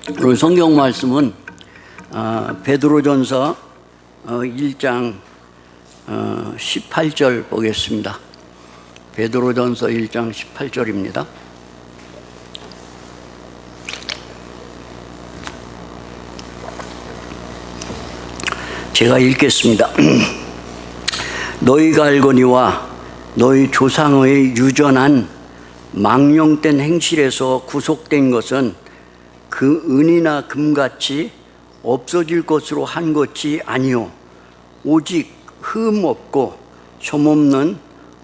오늘 성경 말씀은 베드로전서 1장 18절 보겠습니다. 베드로전서 1장 18절입니다. 제가 읽겠습니다. 너희가 알거니와 너희 조상의 유전한 망령된 행실에서 구속된 것은 그 은이나 금같이 없어질 것으로 한 것이 아니요 오직 흠 없고 혐 없는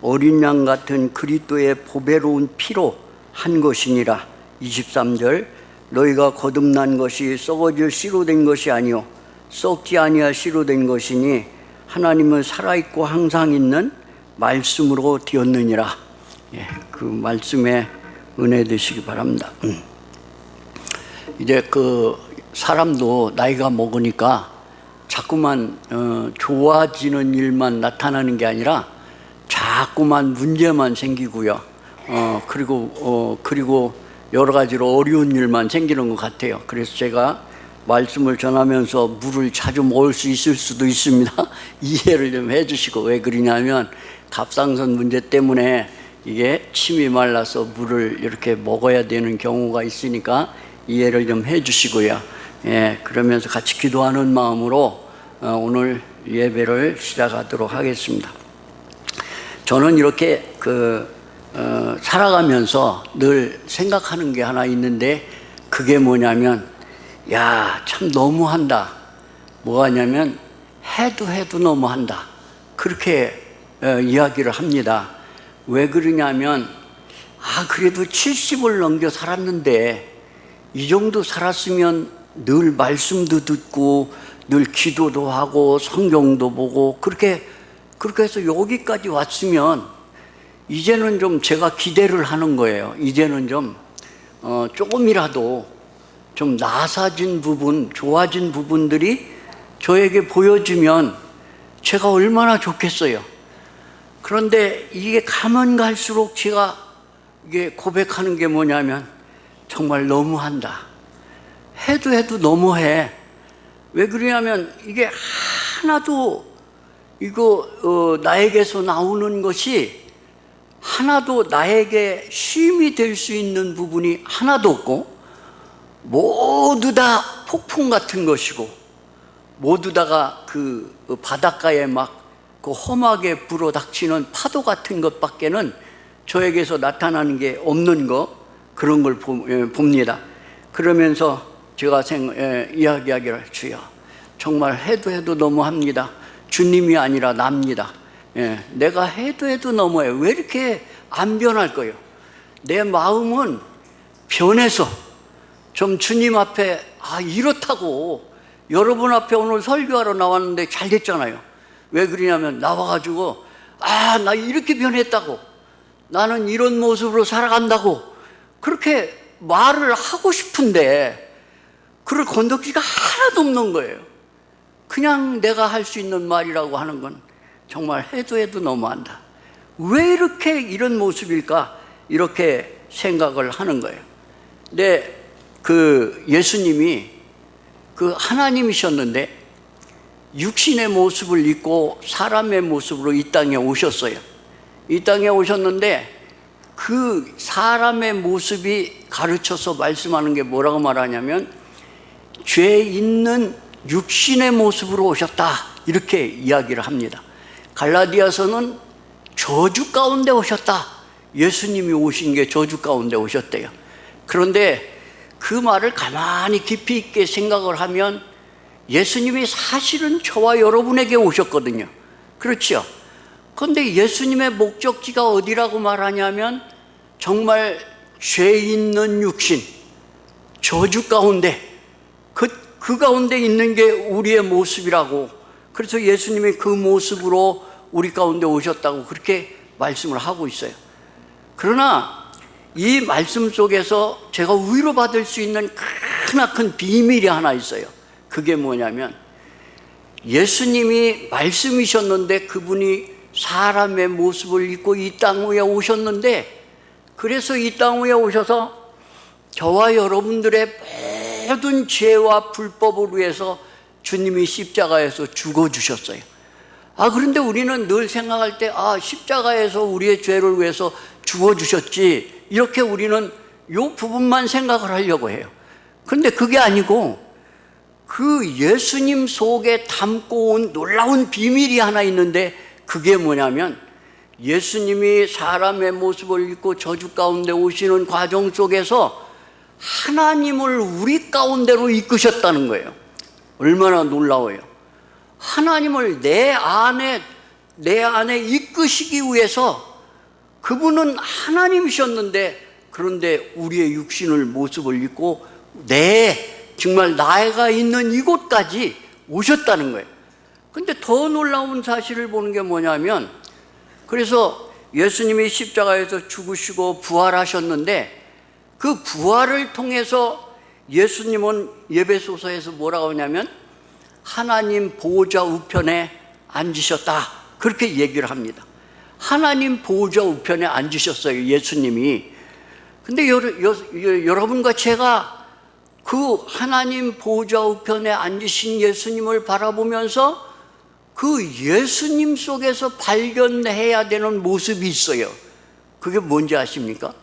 어린 양 같은 그리스도의 보배로운 피로 한 것이니라. 23절 너희가 거듭난 것이 썩어질 씨로 된 것이 아니요 썩지 아니할 씨로 된 것이니 하나님은 살아있고 항상 있는 말씀으로 되었느니라. 그 말씀에 은혜 되시기 바랍니다. 이제 그 사람도 나이가 먹으니까 자꾸만 좋아지는 일만 나타나는 게 아니라 자꾸만 문제만 생기고요. 그리고 여러 가지로 어려운 일만 생기는 것 같아요. 그래서 제가 말씀을 전하면서 물을 자주 먹을 수 있을 수도 있습니다. 이해를 좀 해주시고, 왜 그러냐면 갑상선 문제 때문에 이게 침이 말라서 물을 이렇게 먹어야 되는 경우가 있으니까 이해를 좀 해주시고요. 그러면서 같이 기도하는 마음으로 오늘 예배를 시작하도록 하겠습니다. 저는 이렇게 살아가면서 늘 생각하는 게 하나 있는데, 그게 뭐냐면 참 너무한다. 뭐하냐면 해도 너무한다. 그렇게 이야기를 합니다. 왜 그러냐면 그래도 70을 넘겨 살았는데 이 정도 살았으면 늘 말씀도 듣고 늘 기도도 하고 성경도 보고 그렇게 해서 여기까지 왔으면 이제는 좀 제가 기대를 하는 거예요. 이제는 좀 조금이라도 좀 나아진 부분, 좋아진 부분들이 저에게 보여주면 제가 얼마나 좋겠어요. 그런데 이게 가면 갈수록 제가 이게 고백하는 게 뭐냐면 정말 너무한다. 해도 너무해. 왜 그러냐면 이게 하나도 나에게서 나오는 것이 하나도 나에게 쉼이 될 수 있는 부분이 하나도 없고, 모두 다 폭풍 같은 것이고, 모두 다가 그 바닷가에 막 그 험하게 불어닥치는 파도 같은 것밖에는 저에게서 나타나는 게 없는 거, 그런 걸 봅니다. 그러면서 제가 이야기하기를, 주여 정말 해도 너무합니다. 주님이 아니라 납니다. 내가 해도 너무해. 왜 이렇게 안 변할 거예요? 내 마음은 변해서 좀 주님 앞에 이렇다고, 여러분 앞에 오늘 설교하러 나왔는데 잘 됐잖아요. 왜 그러냐면 나와가지고 나 이렇게 변했다고, 나는 이런 모습으로 살아간다고 그렇게 말을 하고 싶은데 그럴 건덕지가 하나도 없는 거예요. 그냥 내가 할 수 있는 말이라고 하는 건 정말 해도 너무한다. 왜 이렇게 이런 모습일까? 이렇게 생각을 하는 거예요. 근데 예수님이 하나님이셨는데 육신의 모습을 입고 사람의 모습으로 이 땅에 오셨어요. 이 땅에 오셨는데 그 사람의 모습이 가르쳐서 말씀하는 게 뭐라고 말하냐면 죄 있는 육신의 모습으로 오셨다, 이렇게 이야기를 합니다. 갈라디아서는 저주 가운데 오셨다. 예수님이 오신 게 저주 가운데 오셨대요. 그런데 그 말을 가만히 깊이 있게 생각을 하면 예수님이 사실은 저와 여러분에게 오셨거든요. 그렇죠? 그런데 예수님의 목적지가 어디라고 말하냐면 정말 죄 있는 육신, 저주 가운데, 그 가운데 있는 게 우리의 모습이라고, 그래서 예수님이 그 모습으로 우리 가운데 오셨다고 그렇게 말씀을 하고 있어요. 그러나 이 말씀 속에서 제가 위로받을 수 있는 크나큰 비밀이 하나 있어요. 그게 뭐냐면 예수님이 말씀이셨는데 그분이 사람의 모습을 입고 이 땅 위에 오셨는데, 그래서 이 땅 위에 오셔서 저와 여러분들의 모든 죄와 불법을 위해서 주님이 십자가에서 죽어주셨어요. 그런데 우리는 늘 생각할 때, 십자가에서 우리의 죄를 위해서 죽어주셨지, 이렇게 우리는 이 부분만 생각을 하려고 해요. 그런데 그게 아니고 그 예수님 속에 담고 온 놀라운 비밀이 하나 있는데, 그게 뭐냐면 예수님이 사람의 모습을 입고 저주 가운데 오시는 과정 속에서 하나님을 우리 가운데로 이끄셨다는 거예요. 얼마나 놀라워요. 하나님을 내 안에 이끄시기 위해서 그분은 하나님이셨는데, 그런데 우리의 육신을 모습을 입고 정말 나이가 있는 이곳까지 오셨다는 거예요. 근데 더 놀라운 사실을 보는 게 뭐냐면, 그래서 예수님이 십자가에서 죽으시고 부활하셨는데, 그 부활을 통해서 예수님은 예배소서에서 뭐라고 하냐면 하나님 보호자 우편에 앉으셨다, 그렇게 얘기를 합니다. 하나님 보호자 우편에 앉으셨어요, 예수님이. 근데 여러분과 제가 그 하나님 보호자 우편에 앉으신 예수님을 바라보면서 그 예수님 속에서 발견해야 되는 모습이 있어요. 그게 뭔지 아십니까?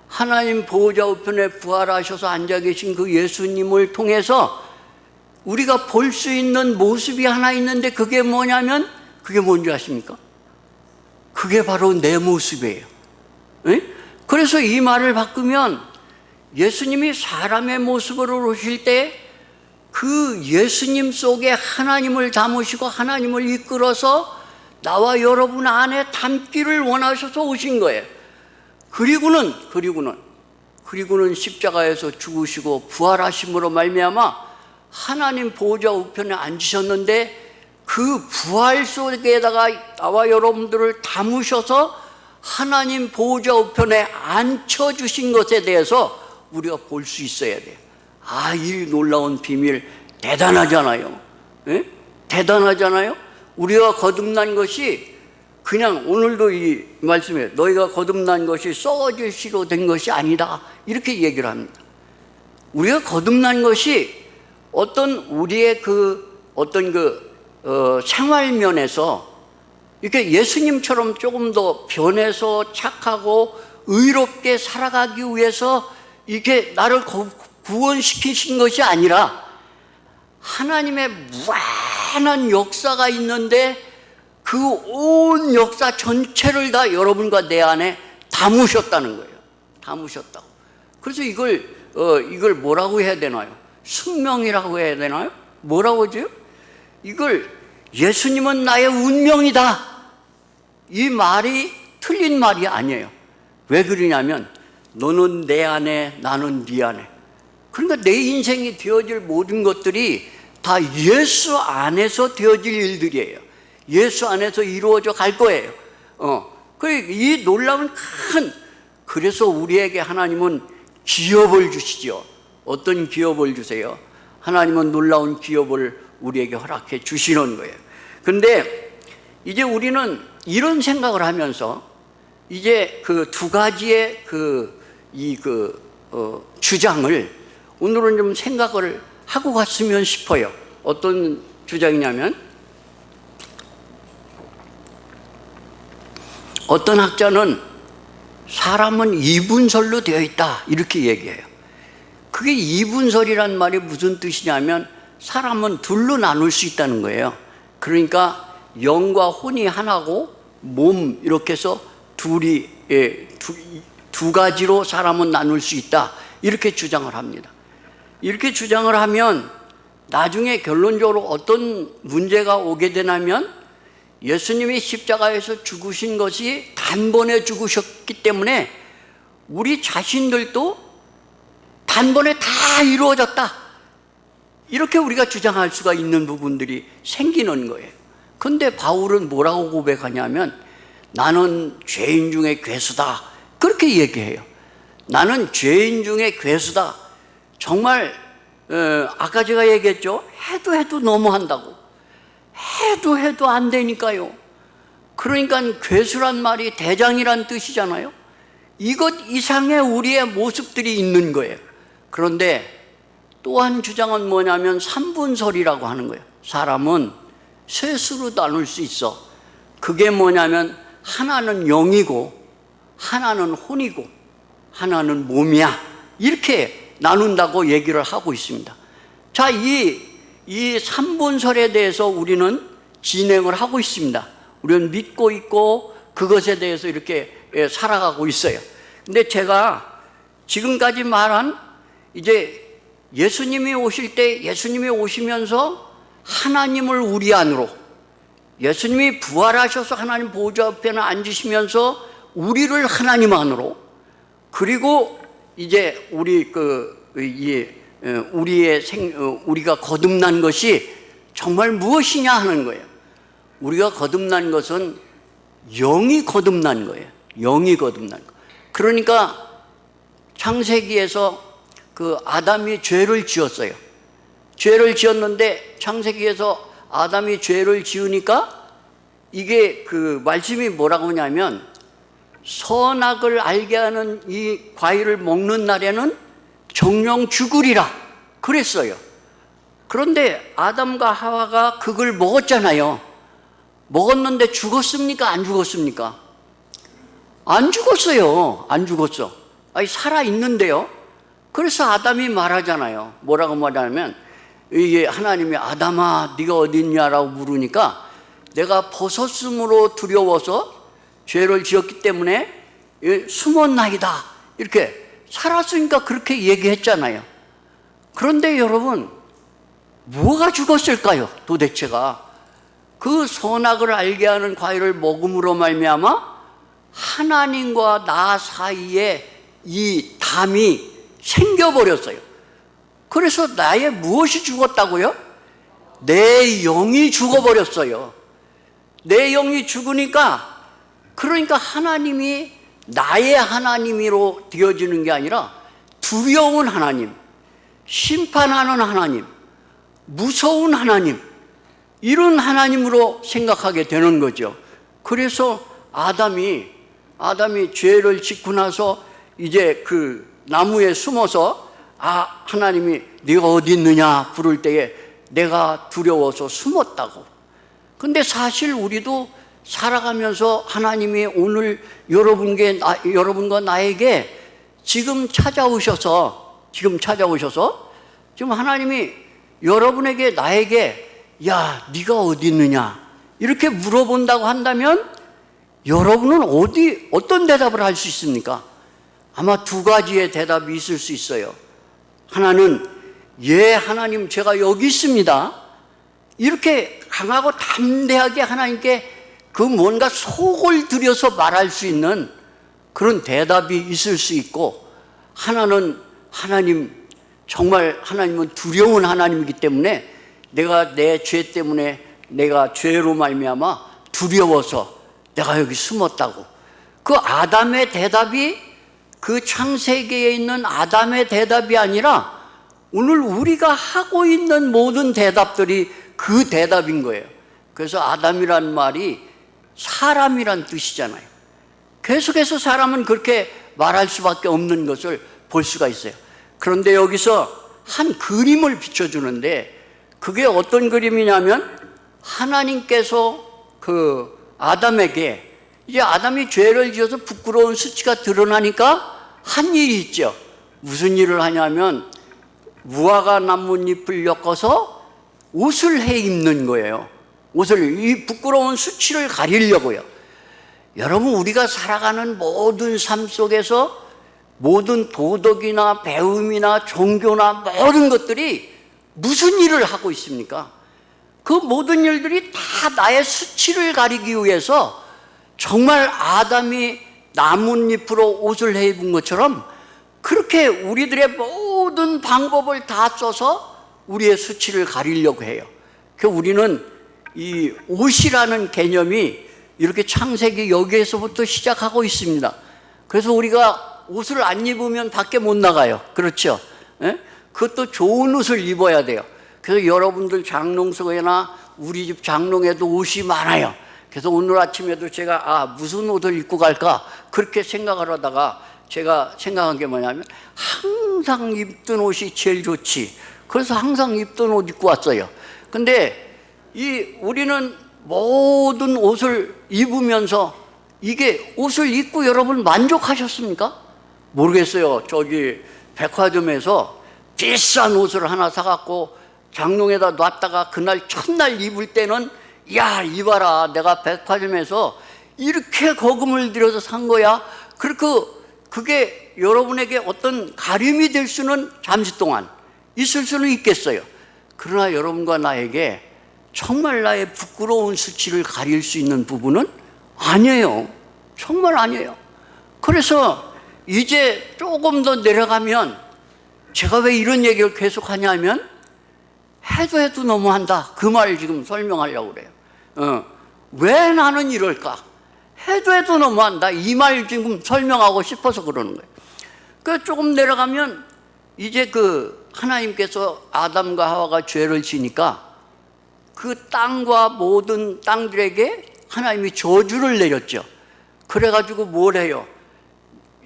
하나님 보호자 우편에 부활하셔서 앉아 계신 그 예수님을 통해서 우리가 볼 수 있는 모습이 하나 있는데, 그게 뭐냐면, 그게 뭔지 아십니까? 그게 바로 내 모습이에요. 에? 그래서 이 말을 바꾸면, 예수님이 사람의 모습으로 오실 때 그 예수님 속에 하나님을 담으시고 하나님을 이끌어서 나와 여러분 안에 담기를 원하셔서 오신 거예요. 그리고는 십자가에서 죽으시고 부활하심으로 말미암아 하나님 보호자 우편에 앉으셨는데, 그 부활 속에다가 나와 여러분들을 담으셔서 하나님 보호자 우편에 앉혀주신 것에 대해서 우리가 볼 수 있어야 돼요. 이 놀라운 비밀 대단하잖아요. 예? 대단하잖아요. 우리가 거듭난 것이 그냥, 오늘도 이 말씀에 너희가 거듭난 것이 썩어질 씨로 된 것이 아니다, 이렇게 얘기를 합니다. 우리가 거듭난 것이 우리의 생활면에서 이렇게 예수님처럼 조금 더 변해서 착하고 의롭게 살아가기 위해서 이렇게 나를 구원시키신 것이 아니라, 하나님의 무한한 역사가 있는데 그 온 역사 전체를 다 여러분과 내 안에 담으셨다는 거예요. 담으셨다고. 그래서 이걸 뭐라고 해야 되나요? 숙명이라고 해야 되나요? 뭐라고 하죠? 이걸 예수님은 나의 운명이다, 이 말이 틀린 말이 아니에요. 왜 그러냐면, 너는 내 안에, 나는 네 안에. 그러니까 내 인생이 되어질 모든 것들이 다 예수 안에서 되어질 일들이에요. 예수 안에서 이루어져 갈 거예요. 이 놀라운 그래서 우리에게 하나님은 기업을 주시죠. 어떤 기업을 주세요? 하나님은 놀라운 기업을 우리에게 허락해 주시는 거예요. 근데 이제 우리는 이런 생각을 하면서 이제 그 두 가지의 주장을 오늘은 좀 생각을 하고 갔으면 싶어요. 어떤 주장이냐면, 어떤 학자는 사람은 이분설로 되어 있다, 이렇게 얘기해요. 그게 이분설이란 말이 무슨 뜻이냐면, 사람은 둘로 나눌 수 있다는 거예요. 그러니까 영과 혼이 하나고 몸, 이렇게 해서 두 가지로 사람은 나눌 수 있다, 이렇게 주장을 합니다. 이렇게 주장을 하면 나중에 결론적으로 어떤 문제가 오게 되냐면, 예수님이 십자가에서 죽으신 것이 단번에 죽으셨기 때문에 우리 자신들도 단번에 다 이루어졌다, 이렇게 우리가 주장할 수가 있는 부분들이 생기는 거예요. 근데 바울은 뭐라고 고백하냐면, 나는 죄인 중에 괴수다, 그렇게 얘기해요. 나는 죄인 중에 괴수다. 정말 아까 제가 얘기했죠. 해도 너무한다고. 해도 안 되니까요. 그러니까 괴수란 말이 대장이란 뜻이잖아요. 이것 이상의 우리의 모습들이 있는 거예요. 그런데 또 한 주장은 뭐냐면 삼분설이라고 하는 거예요. 사람은 셋으로 나눌 수 있어. 그게 뭐냐면 하나는 영이고 하나는 혼이고 하나는 몸이야. 이렇게 나눈다고 얘기를 하고 있습니다. 자, 이 삼분설에 대해서 우리는 진행을 하고 있습니다. 우리는 믿고 있고 그것에 대해서 이렇게 살아가고 있어요. 근데 제가 지금까지 말한 이제 예수님이 오실 때, 예수님이 오시면서 하나님을 우리 안으로, 예수님이 부활하셔서 하나님 보좌 옆에는 앉으시면서 우리를 하나님 안으로, 그리고 이제 우리가 거듭난 것이 정말 무엇이냐 하는 거예요. 우리가 거듭난 것은 영이 거듭난 거예요. 영이 거듭난 거. 그러니까 창세기에서 아담이 죄를 지었어요. 죄를 지었는데 창세기에서 아담이 죄를 지으니까 이게 말씀이 뭐라고 하냐면 선악을 알게 하는 이 과일을 먹는 날에는 정령 죽으리라 그랬어요. 그런데 아담과 하와가 그걸 먹었잖아요. 먹었는데 죽었습니까? 안 죽었습니까? 안 죽었어요. 안 죽었어. 아니, 살아있는데요. 그래서 아담이 말하잖아요. 뭐라고 말하냐면 이게 하나님이 아담아 네가 어디 있냐라고 물으니까 내가 벗었음으로 두려워서 죄를 지었기 때문에 숨었나이다. 이렇게 살았으니까 그렇게 얘기했잖아요. 그런데 여러분, 뭐가 죽었을까요? 도대체가 그 선악을 알게 하는 과일을 먹음으로 말미암아 하나님과 나 사이에 이 담이 생겨버렸어요. 그래서 나의 무엇이 죽었다고요? 내 영이 죽어버렸어요. 내 영이 죽으니까, 그러니까 하나님이 나의 하나님으로 되어지는 게 아니라 두려운 하나님, 심판하는 하나님, 무서운 하나님, 이런 하나님으로 생각하게 되는 거죠. 그래서 아담이 죄를 짓고 나서 이제 나무에 숨어서 하나님이 네가 어디 있느냐 부를 때에 내가 두려워서 숨었다고. 근데 사실 우리도 살아가면서 하나님이 오늘 여러분과 나에게 지금 찾아오셔서 지금 하나님이 여러분에게 나에게 야 네가 어디 있느냐 이렇게 물어본다고 한다면 여러분은 어떤 대답을 할 수 있습니까? 아마 두 가지의 대답이 있을 수 있어요. 하나는 예 하나님 제가 여기 있습니다. 이렇게 강하고 담대하게 하나님께 뭔가 속을 들여서 말할 수 있는 그런 대답이 있을 수 있고, 하나는 정말 하나님은 두려운 하나님이기 때문에 내가 내 죄 때문에 내가 죄로 말미암아 두려워서 내가 여기 숨었다고. 그 아담의 대답이 창세기에 있는 아담의 대답이 아니라 오늘 우리가 하고 있는 모든 대답들이 그 대답인 거예요. 그래서 아담이란 말이 사람이란 뜻이잖아요. 계속해서 사람은 그렇게 말할 수밖에 없는 것을 볼 수가 있어요. 그런데 여기서 한 그림을 비춰주는데 그게 어떤 그림이냐면 하나님께서 아담에게 이제 아담이 죄를 지어서 부끄러운 수치가 드러나니까 한 일이 있죠. 무슨 일을 하냐면 무화과 나뭇잎을 엮어서 옷을 해 입는 거예요. 이 부끄러운 수치를 가리려고요. 여러분, 우리가 살아가는 모든 삶 속에서 모든 도덕이나 배움이나 종교나 모든 것들이 무슨 일을 하고 있습니까? 그 모든 일들이 다 나의 수치를 가리기 위해서 정말 아담이 나뭇잎으로 옷을 해 입은 것처럼 그렇게 우리들의 모든 방법을 다 써서 우리의 수치를 가리려고 해요. 그래서 우리는 이 옷이라는 개념이 이렇게 창세기 여기에서부터 시작하고 있습니다. 그래서 우리가 옷을 안 입으면 밖에 못 나가요. 그렇죠? 예? 그것도 좋은 옷을 입어야 돼요. 그래서 여러분들 장롱석에나 우리 집 장롱에도 옷이 많아요. 그래서 오늘 아침에도 제가 무슨 옷을 입고 갈까 그렇게 생각을 하다가 제가 생각한 게 뭐냐면 항상 입던 옷이 제일 좋지. 그래서 항상 입던 옷 입고 왔어요. 근데 우리는 모든 옷을 입으면서 이게 옷을 입고 여러분 만족하셨습니까? 모르겠어요. 저기 백화점에서 비싼 옷을 하나 사갖고 장롱에다 놨다가 그날 첫날 입을 때는 야, 이봐라, 내가 백화점에서 이렇게 거금을 들여서 산 거야. 그게 여러분에게 어떤 가림이 될 수는 잠시 동안 있을 수는 있겠어요. 그러나 여러분과 나에게 정말 나의 부끄러운 수치를 가릴 수 있는 부분은 아니에요. 정말 아니에요. 그래서 이제 조금 더 내려가면, 제가 왜 이런 얘기를 계속 하냐면 해도 너무한다, 그 말을 지금 설명하려고 그래요. 왜 나는 이럴까? 해도 너무한다, 이 말 지금 설명하고 싶어서 그러는 거예요. 그 조금 내려가면 이제 하나님께서 아담과 하와가 죄를 지니까 그 땅과 모든 땅들에게 하나님이 저주를 내렸죠. 그래가지고 뭘 해요?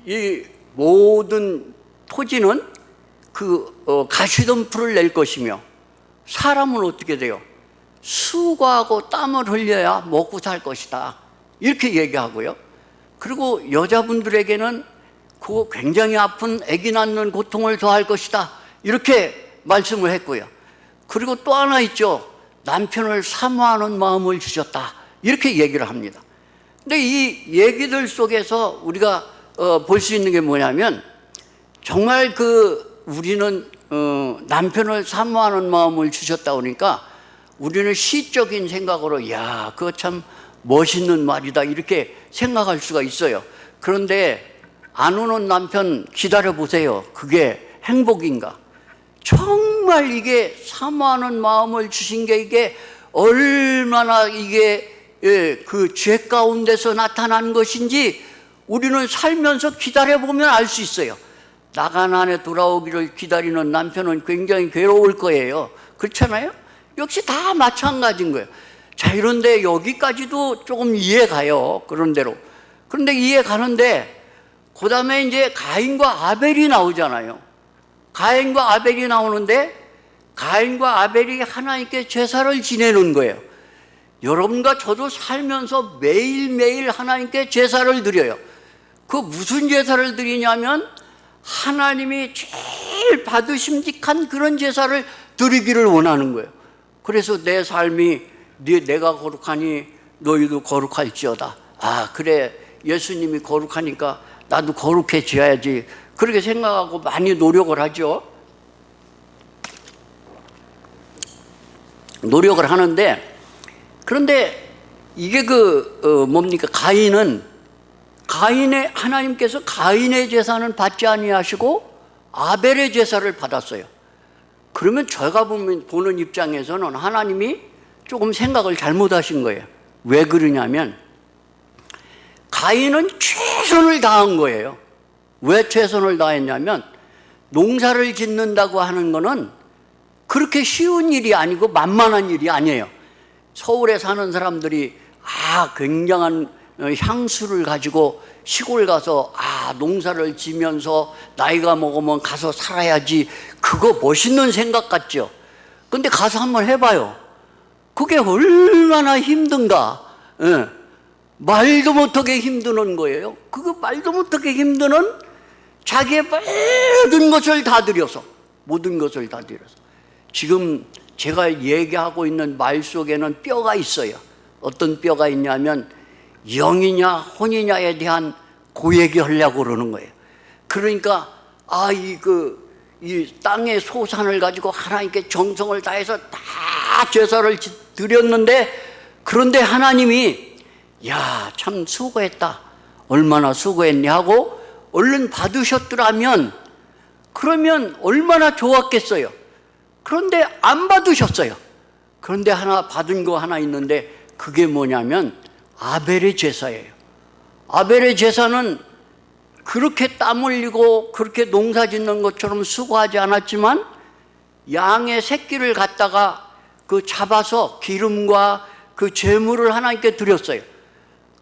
이 모든 토지는 가시덤불을 낼 것이며, 사람은 어떻게 돼요? 수고하고 땀을 흘려야 먹고 살 것이다, 이렇게 얘기하고요. 그리고 여자분들에게는 그 굉장히 아픈 아기 낳는 고통을 더할 것이다, 이렇게 말씀을 했고요. 그리고 또 하나 있죠. 남편을 사모하는 마음을 주셨다, 이렇게 얘기를 합니다. 근데 이 얘기들 속에서 우리가 볼 수 있는 게 뭐냐면, 정말 우리는 남편을 사모하는 마음을 주셨다 그러니까 우리는 시적인 생각으로 야, 그거 참 멋있는 말이다, 이렇게 생각할 수가 있어요. 그런데 안 오는 남편 기다려 보세요. 그게 행복인가? 정말 이게 사모하는 마음을 주신 게 이게 얼마나 이게 그 죄 가운데서 나타난 것인지 우리는 살면서 기다려보면 알 수 있어요. 나간 아내 돌아오기를 기다리는 남편은 굉장히 괴로울 거예요. 그렇잖아요? 역시 다 마찬가지인 거예요. 자, 이런데 여기까지도 조금 이해가요. 그런 대로. 그런데 이해가는데 그 다음에 이제 가인과 아벨이 나오잖아요. 가인과 아벨이 나오는데 가인과 아벨이 하나님께 제사를 지내는 거예요. 여러분과 저도 살면서 매일매일 하나님께 제사를 드려요. 그 무슨 제사를 드리냐면 하나님이 제일 받으심직한 그런 제사를 드리기를 원하는 거예요. 그래서 내 삶이 내가 거룩하니 너희도 거룩할지어다. 아, 그래, 예수님이 거룩하니까 나도 거룩해져야지, 그렇게 생각하고 많이 노력을 하죠. 노력을 하는데, 그런데 이게 뭡니까? 하나님께서 가인의 제사는 받지 아니하시고 아벨의 제사를 받았어요. 그러면 제가 보는 입장에서는 하나님이 조금 생각을 잘못하신 거예요. 왜 그러냐면 가인은 최선을 다한 거예요. 왜 최선을 다했냐면 농사를 짓는다고 하는 거는 그렇게 쉬운 일이 아니고 만만한 일이 아니에요. 서울에 사는 사람들이 굉장한 향수를 가지고 시골 가서 농사를 지면서 나이가 먹으면 가서 살아야지, 그거 멋있는 생각 같죠. 근데 가서 한번 해봐요. 그게 얼마나 힘든가. 말도 못하게 힘드는 거예요. 그거 말도 못하게 힘드는 자기의 모든 것을 다 들여서, 지금 제가 얘기하고 있는 말 속에는 뼈가 있어요. 어떤 뼈가 있냐면 영이냐 혼이냐에 대한 고얘기 하려고 그러는 거예요. 그러니까 이 땅의 소산을 가지고 하나님께 정성을 다해서 다 제사를 드렸는데, 그런데 하나님이 야, 참 수고했다, 얼마나 수고했냐 하고 얼른 받으셨더라면 그러면 얼마나 좋았겠어요. 그런데 안 받으셨어요. 그런데 받은 거 하나 있는데 그게 뭐냐면 아벨의 제사예요. 아벨의 제사는 그렇게 땀 흘리고 그렇게 농사 짓는 것처럼 수고하지 않았지만 양의 새끼를 갖다가 잡아서 기름과 그 제물을 하나님께 드렸어요.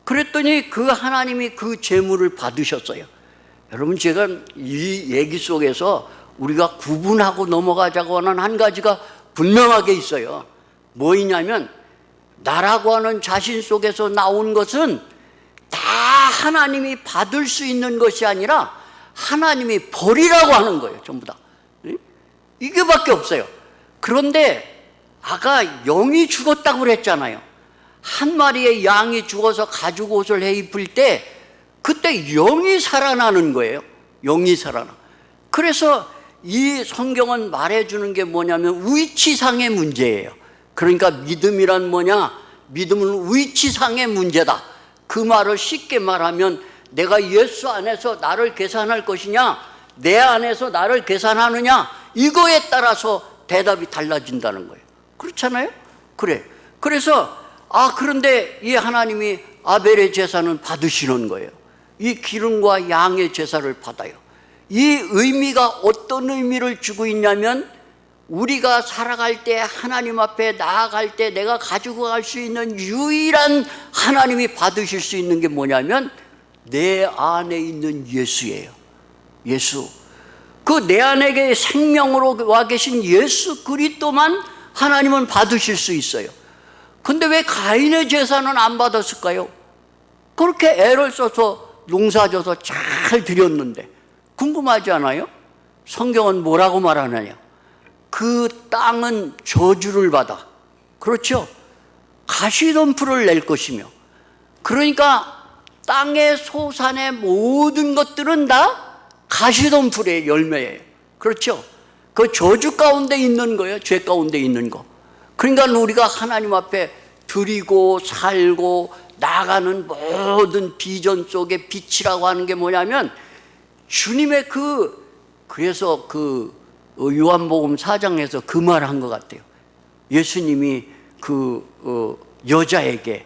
그랬더니 하나님이 그 제물을 받으셨어요. 여러분, 제가 이 얘기 속에서 우리가 구분하고 넘어가자고 하는 한 가지가 분명하게 있어요. 뭐이냐면 나라고 하는 자신 속에서 나온 것은 다 하나님이 받을 수 있는 것이 아니라 하나님이 버리라고 하는 거예요. 전부 다. 이게밖에 없어요. 그런데 아까 영이 죽었다고 그랬잖아요. 한 마리의 양이 죽어서 가죽 옷을 해 입을 때 그때 영이 살아나는 거예요. 영이 살아나. 그래서 이 성경은 말해주는 게 뭐냐면 위치상의 문제예요. 그러니까 믿음이란 뭐냐? 믿음은 위치상의 문제다. 그 말을 쉽게 말하면 내가 예수 안에서 나를 계산할 것이냐, 내 안에서 나를 계산하느냐, 이거에 따라서 대답이 달라진다는 거예요. 그렇잖아요? 그래. 그래서 그런데 이 하나님이 아벨의 제사는 받으시는 거예요. 이 기름과 양의 제사를 받아요. 이 의미가 어떤 의미를 주고 있냐면 우리가 살아갈 때 하나님 앞에 나아갈 때 내가 가지고 갈 수 있는 유일한 하나님이 받으실 수 있는 게 뭐냐면 내 안에 있는 예수예요. 예수. 그 내 안에 생명으로 와 계신 예수 그리스도만 하나님은 받으실 수 있어요. 근데 왜 가인의 제사는 안 받았을까요? 그렇게 애를 써서 농사져서 잘 드렸는데 궁금하지 않아요? 성경은 뭐라고 말하느냐? 그 땅은 저주를 받아. 그렇죠? 가시덤불을 낼 것이며, 그러니까 땅의 소산의 모든 것들은 다 가시덤불의 열매예요. 그렇죠? 그 저주 가운데 있는 거예요. 죄 가운데 있는 거. 그러니까 우리가 하나님 앞에 드리고 살고 나가는 모든 비전 속의 빛이라고 하는 게 뭐냐면 주님의 그래서 요한복음 4장에서 그 말 한 것 같아요. 예수님이 여자에게,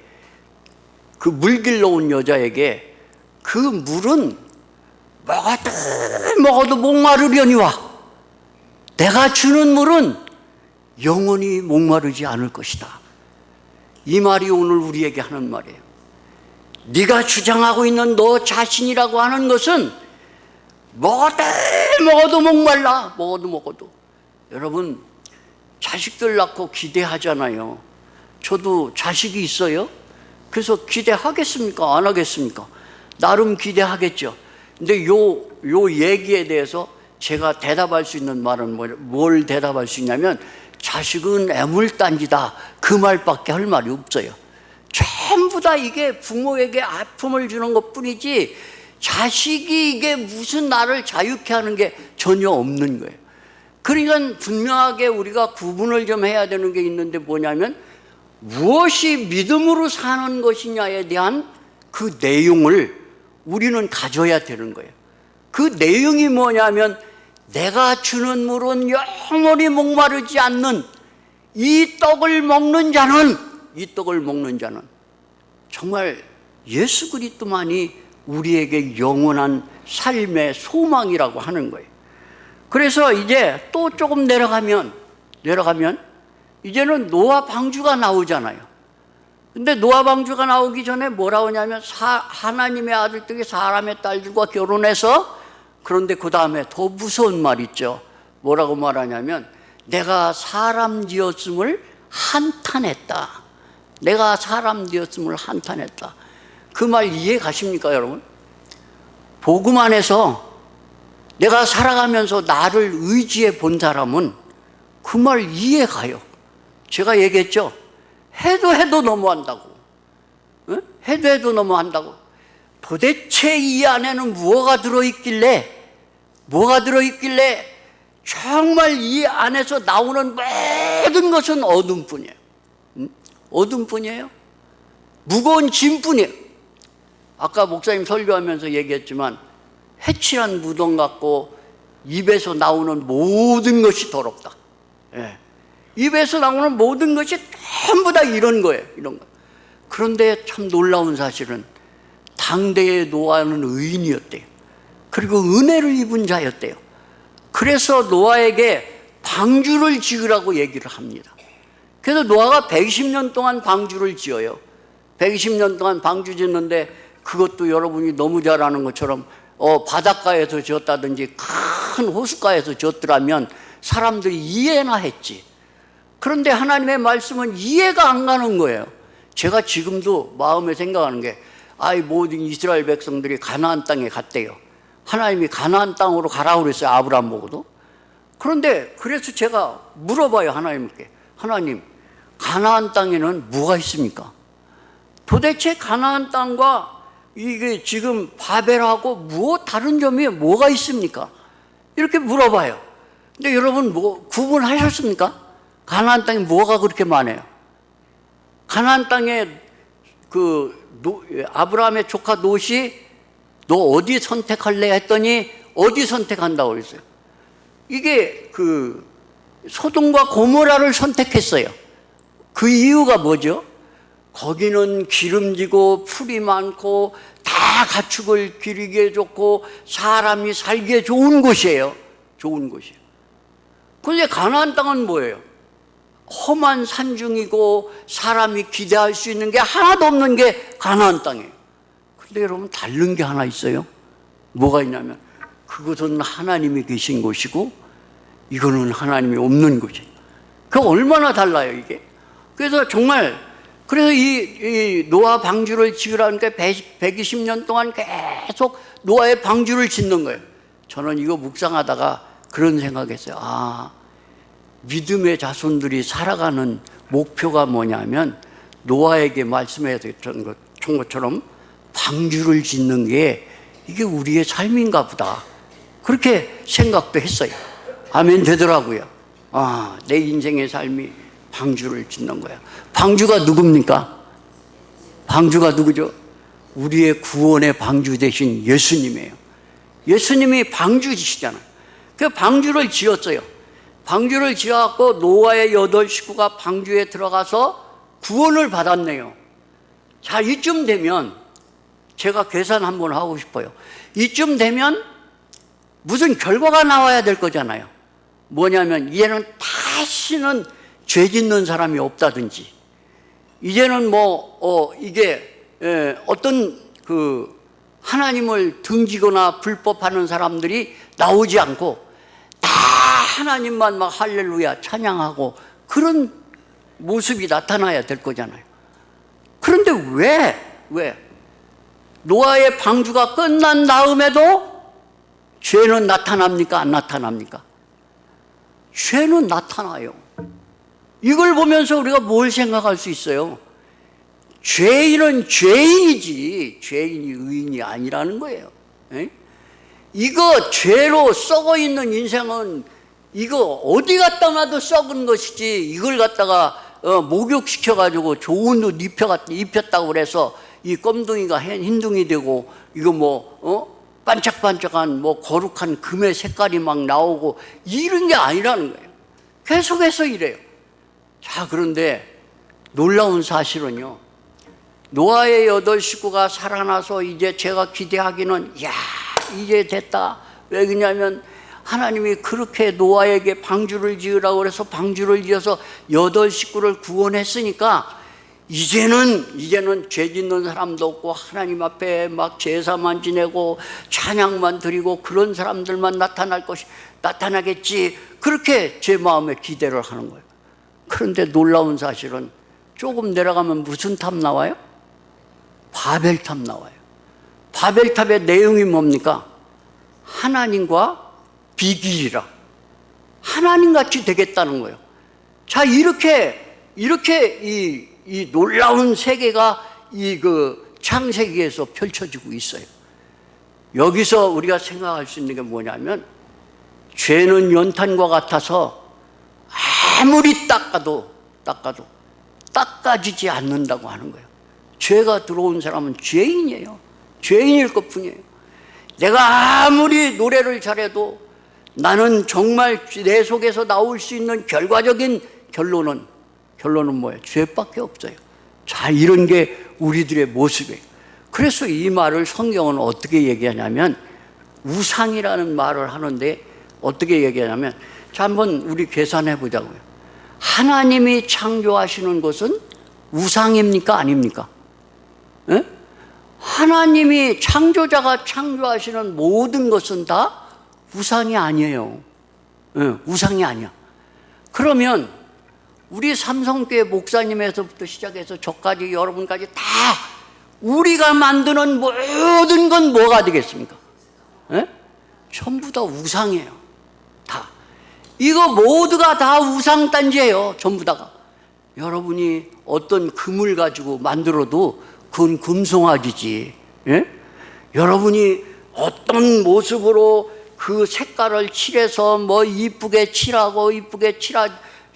그 물길로 온 여자에게 그 물은 먹어도 목마르려니와 내가 주는 물은 영원히 목마르지 않을 것이다. 이 말이 오늘 우리에게 하는 말이에요. 네가 주장하고 있는 너 자신이라고 하는 것은 먹어도 목말라. 먹어도. 여러분, 자식들 낳고 기대하잖아요. 저도 자식이 있어요. 그래서 기대하겠습니까? 안 하겠습니까? 나름 기대하겠죠. 근데 요 얘기에 대해서 제가 대답할 수 있는 말은 뭘 대답할 수 있냐면 자식은 애물단지다. 그 말밖에 할 말이 없어요. 전부 다 이게 부모에게 아픔을 주는 것 뿐이지 자식이 이게 무슨 나를 자유케 하는 게 전혀 없는 거예요. 그러니까 분명하게 우리가 구분을 좀 해야 되는 게 있는데 뭐냐면 무엇이 믿음으로 사는 것이냐에 대한 그 내용을 우리는 가져야 되는 거예요. 그 내용이 뭐냐면 내가 주는 물은 영원히 목마르지 않는 이 떡을 먹는 자는 정말 예수 그리스도만이 우리에게 영원한 삶의 소망이라고 하는 거예요. 그래서 이제 또 조금 내려가면 이제는 노아 방주가 나오잖아요. 근데 노아 방주가 나오기 전에 뭐라고 하냐면 하나님의 아들들이 사람의 딸들과 결혼해서, 그런데 그 다음에 더 무서운 말 있죠. 뭐라고 말하냐면 내가 사람 되었음을 한탄했다. 내가 사람 되었음을 한탄했다. 그 말 이해 가십니까, 여러분? 복음 안에서 내가 살아가면서 나를 의지해 본 사람은 그 말 이해 가요. 제가 얘기했죠. 해도 너무한다고. 응? 해도 너무한다고. 도대체 이 안에는 뭐가 들어있길래 정말 이 안에서 나오는 모든 것은 어둠뿐이에요. 응? 어둠뿐이에요. 무거운 짐뿐이에요. 아까 목사님 설교하면서 얘기했지만 해칠한 무덤 같고 입에서 나오는 모든 것이 더럽다. 예. 입에서 나오는 모든 것이 전부 다 이런 거예요. 이런 거. 그런데 참 놀라운 사실은 당대의 노아는 의인이었대요. 그리고 은혜를 입은 자였대요. 그래서 노아에게 방주를 지으라고 얘기를 합니다. 그래서 노아가 120년 동안 방주를 지어요. 120년 동안 방주 짓는데 그것도 여러분이 너무 잘 아는 것처럼 바닷가에서 지었다든지 큰 호숫가에서 졌더라면 사람들이 이해나 했지. 그런데 하나님의 말씀은 이해가 안 가는 거예요. 제가 지금도 마음에 생각하는 게, 모든 이스라엘 백성들이 가나안 땅에 갔대요. 하나님이 가나안 땅으로 가라고 그랬어요, 아브라함 보고도. 그런데 그래서 제가 물어봐요, 하나님께. 하나님, 가나안 땅에는 뭐가 있습니까? 도대체 가나안 땅과 이게 지금 바벨하고 무엇 다른 점이 뭐가 있습니까? 이렇게 물어봐요. 근데 여러분 구분하셨습니까? 가나안 땅에 뭐가 그렇게 많아요? 가나안 땅에 아브라함의 조카 롯이 너 어디 선택할래 했더니 어디 선택한다고 그랬어요. 이게 소돔과 고모라를 선택했어요. 그 이유가 뭐죠? 거기는 기름지고 풀이 많고 다 가축을 기르기에 좋고 사람이 살기에 좋은 곳이에요. 좋은 곳이에요. 그런데 가나안 땅은 뭐예요? 험한 산중이고 사람이 기대할 수 있는 게 하나도 없는 게 가나안 땅이에요. 그런데 여러분 다른 게 하나 있어요. 뭐가 있냐면 그것은 하나님이 계신 곳이고 이거는 하나님이 없는 곳이에요. 그거 얼마나 달라요 이게. 그래서 정말 이 노아 방주를 지으라니까 120년 동안 계속 노아의 방주를 짓는 거예요. 저는 이거 묵상하다가 그런 생각했어요. 믿음의 자손들이 살아가는 목표가 뭐냐면 노아에게 말씀했던 것처럼 방주를 짓는 게 이게 우리의 삶인가 보다. 그렇게 생각도 했어요. 아멘 되더라고요. 내 인생의 삶이 방주를 짓는 거야. 방주가 누굽니까? 방주가 누구죠? 우리의 구원의 방주 되신 예수님이에요. 예수님이 방주지시잖아요. 그 방주를 지었어요. 방주를 지어갖고 노아의 8 식구가 방주에 들어가서 구원을 받았네요. 자, 이쯤 되면 제가 계산 한번 하고 싶어요. 이쯤 되면 무슨 결과가 나와야 될 거잖아요. 뭐냐면 이제는 다시는 죄 짓는 사람이 없다든지, 이제는 이게 어떤 하나님을 등지거나 불법하는 사람들이 나오지 않고 다 하나님만 막 할렐루야 찬양하고 그런 모습이 나타나야 될 거잖아요. 그런데 왜 노아의 방주가 끝난 다음에도 죄는 나타납니까? 안 나타납니까? 죄는 나타나요. 이걸 보면서 우리가 뭘 생각할 수 있어요? 죄인은 죄인이지 죄인이 의인이 아니라는 거예요. 이거 죄로 썩어 있는 인생은 이거 어디 갖다 놔도 썩은 것이지, 이걸 갖다가 목욕시켜가지고 좋은 옷 입혔다고 그래서 이 껌둥이가 흰둥이 되고 이거 반짝반짝한 거룩한 금의 색깔이 막 나오고 이런 게 아니라는 거예요. 계속해서 이래요. 자, 그런데 놀라운 사실은요, 노아의 8 식구가 살아나서 이제 제가 기대하기는 이제 됐다. 왜 그러냐면 하나님이 그렇게 노아에게 방주를 지으라고 그래서 방주를 지어서 8 식구를 구원했으니까 이제는 죄 짓는 사람도 없고 하나님 앞에 막 제사만 지내고 찬양만 드리고 그런 사람들만 나타나겠지. 그렇게 제 마음에 기대를 하는 거예요. 그런데 놀라운 사실은 조금 내려가면 무슨 탑 나와요? 바벨탑 나와요. 바벨탑의 내용이 뭡니까? 하나님과 비길이라. 하나님같이 되겠다는 거예요. 자, 이렇게 이 놀라운 세계가 창세기에서 펼쳐지고 있어요. 여기서 우리가 생각할 수 있는 게 뭐냐면 죄는 연탄과 같아서 아무리 닦아도 닦아지지 않는다고 하는 거예요. 죄가 들어온 사람은 죄인이에요. 죄인일 것뿐이에요. 내가 아무리 노래를 잘해도 나는 정말 내 속에서 나올 수 있는 결과적인 결론은 뭐예요? 죄밖에 없어요. 자, 이런 게 우리들의 모습이에요. 그래서 이 말을 성경은 어떻게 얘기하냐면 우상이라는 말을 하는데 어떻게 얘기하냐면, 자, 한번 우리 계산해 보자고요. 하나님이 창조하시는 것은 우상입니까? 아닙니까? 하나님이 창조자가 창조하시는 모든 것은 다 우상이 아니에요. 우상이 아니야. 그러면 우리 삼성교회 목사님에서부터 시작해서 저까지 여러분까지 다 우리가 만드는 모든 건 뭐가 되겠습니까? 전부 다 우상이에요. 다. 이거 모두가 다 우상단지예요. 전부 다가. 여러분이 어떤 금을 가지고 만들어도 그건 금송아지지. 여러분이 어떤 모습으로 그 색깔을 칠해서 뭐 이쁘게 칠하고 이쁘게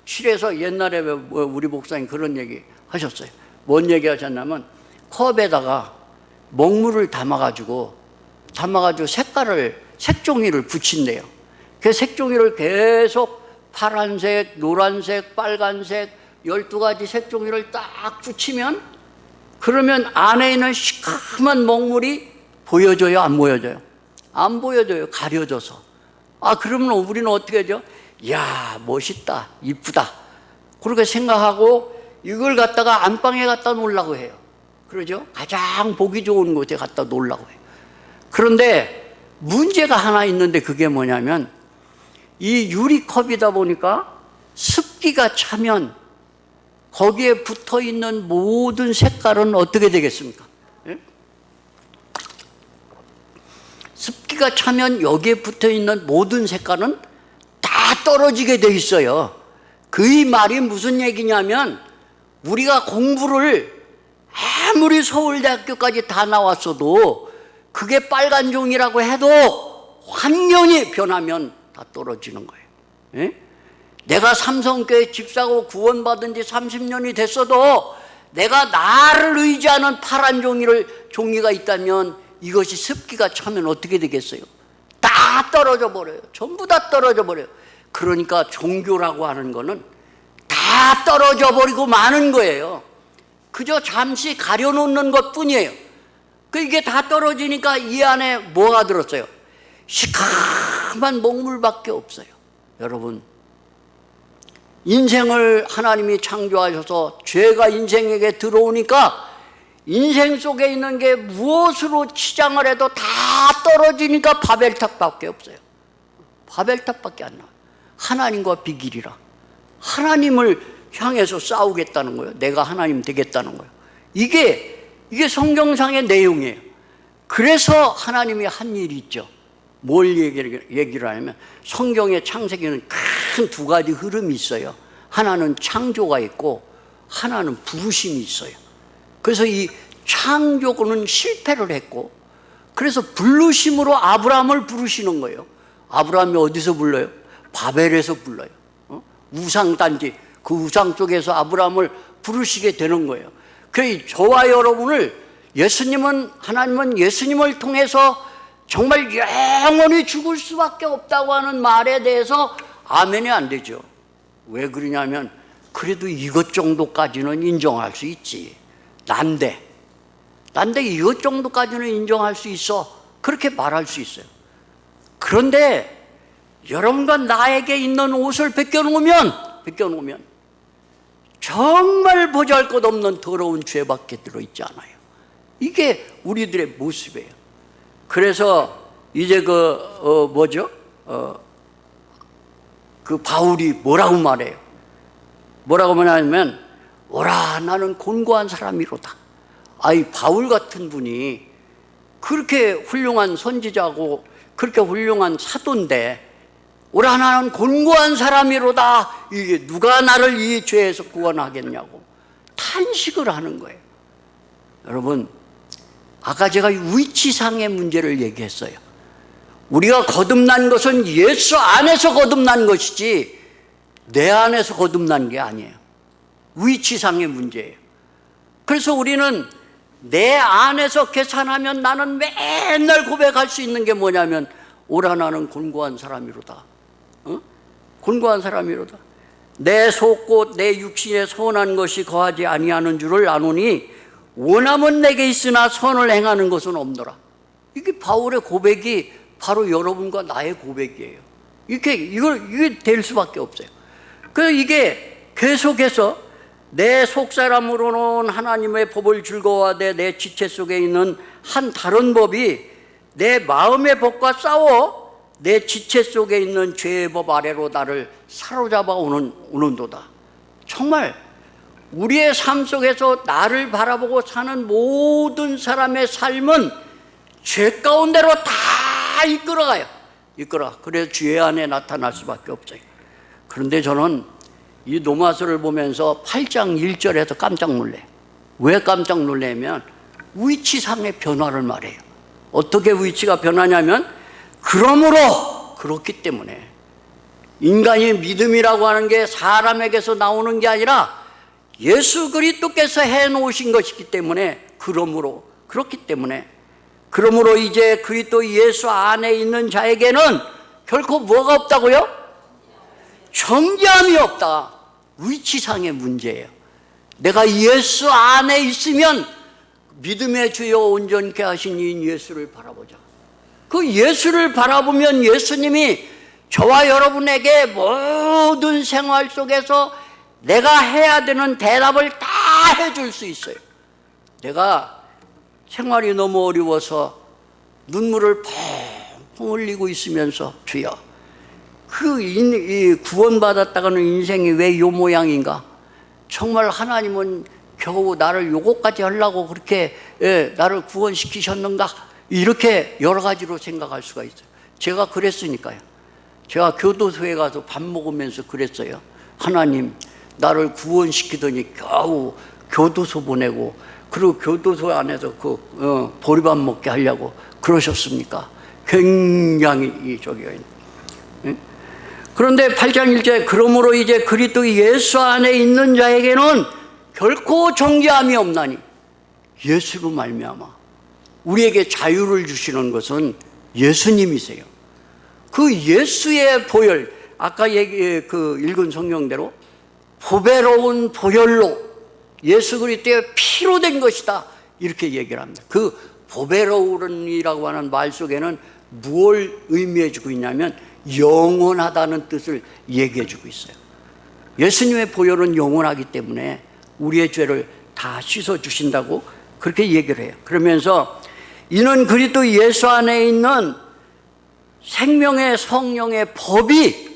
칠해서 옛날에 우리 목사님 그런 얘기 하셨어요. 뭔 얘기 하셨냐면 컵에다가 먹물을 담아가지고 색종이를 붙인대요. 그 색종이를 계속 파란색, 노란색, 빨간색 12가지 색종이를 딱 붙이면 그러면 안에 있는 시커먼 먹물이 보여져요? 안 보여져요? 안 보여져요. 가려져서. 그러면 우리는 어떻게 하죠? 야, 멋있다, 이쁘다 그렇게 생각하고 이걸 갖다가 안방에 갖다 놓으려고 해요. 그러죠? 가장 보기 좋은 곳에 갖다 놓으려고 해요. 그런데 문제가 하나 있는데 그게 뭐냐면 이 유리컵이다 보니까 습기가 차면 거기에 붙어있는 모든 색깔은 어떻게 되겠습니까? 습기가 차면 여기에 붙어있는 모든 색깔은 다 떨어지게 돼 있어요. 그 말이 무슨 얘기냐면 우리가 공부를 아무리 서울대학교까지 다 나왔어도 그게 빨간 종이라고 해도 환경이 변하면 다 떨어지는 거예요. 내가 삼성교회 집사고 구원받은 지 30년이 됐어도 내가 나를 의지하는 파란 종이가 있다면 이것이 습기가 차면 어떻게 되겠어요? 다 떨어져 버려요. 전부 다 떨어져 버려요. 그러니까 종교라고 하는 거는 다 떨어져 버리고 마는 거예요. 그저 잠시 가려놓는 것 뿐이에요. 이게 다 떨어지니까 이 안에 뭐가 들었어요? 시커먼 먹물밖에 없어요. 여러분, 인생을 하나님이 창조하셔서 죄가 인생에게 들어오니까 인생 속에 있는 게 무엇으로 치장을 해도 다 떨어지니까 바벨탑밖에 없어요. 바벨탑밖에 안 나와요. 하나님과 비길이라. 하나님을 향해서 싸우겠다는 거예요. 내가 하나님 되겠다는 거예요. 이게 성경상의 내용이에요. 그래서 하나님이 한 일이 있죠. 뭘 얘기를 하냐면 성경의 창세기는 큰 두 가지 흐름이 있어요. 하나는 창조가 있고 하나는 부르심이 있어요. 그래서 이 창조는 실패를 했고 그래서 부르심으로 아브라함을 부르시는 거예요. 아브라함이 어디서 불러요? 바벨에서 불러요. 우상단지 그 우상 쪽에서 아브라함을 부르시게 되는 거예요. 그래서 저와 여러분을 하나님은 예수님을 통해서 정말 영원히 죽을 수밖에 없다고 하는 말에 대해서 아멘이 안 되죠. 왜 그러냐면 그래도 이것 정도까지는 인정할 수 있지. 난데 이것 정도까지는 인정할 수 있어. 그렇게 말할 수 있어요. 그런데 여러분과 나에게 있는 옷을 벗겨놓으면 정말 보잘것없는 더러운 죄밖에 들어있지 않아요. 이게 우리들의 모습이에요. 그래서 이제 그 바울이 뭐라고 말해요? 뭐라고 말하냐면 오라 나는 곤고한 사람이로다. 바울 같은 분이 그렇게 훌륭한 선지자고 그렇게 훌륭한 사도인데 오라 나는 곤고한 사람이로다. 이게 누가 나를 이 죄에서 구원하겠냐고 탄식을 하는 거예요. 여러분, 아까 제가 위치상의 문제를 얘기했어요. 우리가 거듭난 것은 예수 안에서 거듭난 것이지 내 안에서 거듭난 게 아니에요. 위치상의 문제예요. 그래서 우리는 내 안에서 계산하면 나는 맨날 고백할 수 있는 게 뭐냐면 오라 나는 곤고한 사람이로다. 곤고한 사람이로다. 내 속고 내 육신에 선한 것이 거하지 아니하는 줄을 아노니 원함은 내게 있으나 선을 행하는 것은 없노라. 이게 바울의 고백이 바로 여러분과 나의 고백이에요. 이게 될 수밖에 없어요. 그래서 이게 계속해서 내 속사람으로는 하나님의 법을 즐거워하되 내 지체 속에 있는 한 다른 법이 내 마음의 법과 싸워 내 지체 속에 있는 죄의 법 아래로 나를 사로잡아 오는도다. 정말 우리의 삶 속에서 나를 바라보고 사는 모든 사람의 삶은 죄 가운데로 다 이끌어가요. 그래서 죄 안에 나타날 수밖에 없어요. 그런데 저는 이 로마서를 보면서 8장 1절에서 깜짝 놀래요. 왜 깜짝 놀라냐면 위치상의 변화를 말해요. 어떻게 위치가 변하냐면 그러므로, 그렇기 때문에 인간의 믿음이라고 하는 게 사람에게서 나오는 게 아니라 예수 그리스도께서 해놓으신 것이기 때문에, 그렇기 때문에 그러므로 이제 그리스도 예수 안에 있는 자에게는 결코 뭐가 없다고요? 정죄함이 없다. 위치상의 문제예요. 내가 예수 안에 있으면 믿음의 주여 온전케 하신 이 예수를 바라보자. 그 예수를 바라보면 예수님이 저와 여러분에게 모든 생활 속에서 내가 해야 되는 대답을 다 해줄 수 있어요. 내가 생활이 너무 어려워서 눈물을 펑펑 흘리고 있으면서 주여, 구원받았다가는 인생이 왜 요 모양인가? 정말 하나님은 겨우 나를 요거까지 하려고 그렇게 나를 구원시키셨는가? 이렇게 여러 가지로 생각할 수가 있어요. 제가 그랬으니까요. 제가 교도소에 가서 밥 먹으면서 그랬어요. 하나님, 나를 구원시키더니 겨우 교도소 보내고, 그리고 교도소 안에서 보리밥 먹게 하려고 그러셨습니까? 굉장히 그런데 8장 1절, 그러므로 이제 그리스도 예수 안에 있는 자에게는 결코 정죄함이 없나니, 예수로 말미암아 우리에게 자유를 주시는 것은 예수님이세요. 그 예수의 보혈, 아까 읽은 성경대로 보배로운 보혈로 예수 그리스도의 피로 된 것이다, 이렇게 얘기를 합니다. 그 보배로운이라고 하는 말 속에는 무엇을 의미해 주고 있냐면 영원하다는 뜻을 얘기해 주고 있어요. 예수님의 보혈은 영원하기 때문에 우리의 죄를 다 씻어 주신다고 그렇게 얘기를 해요. 그러면서 이는 그리스도 예수 안에 있는 생명의 성령의 법이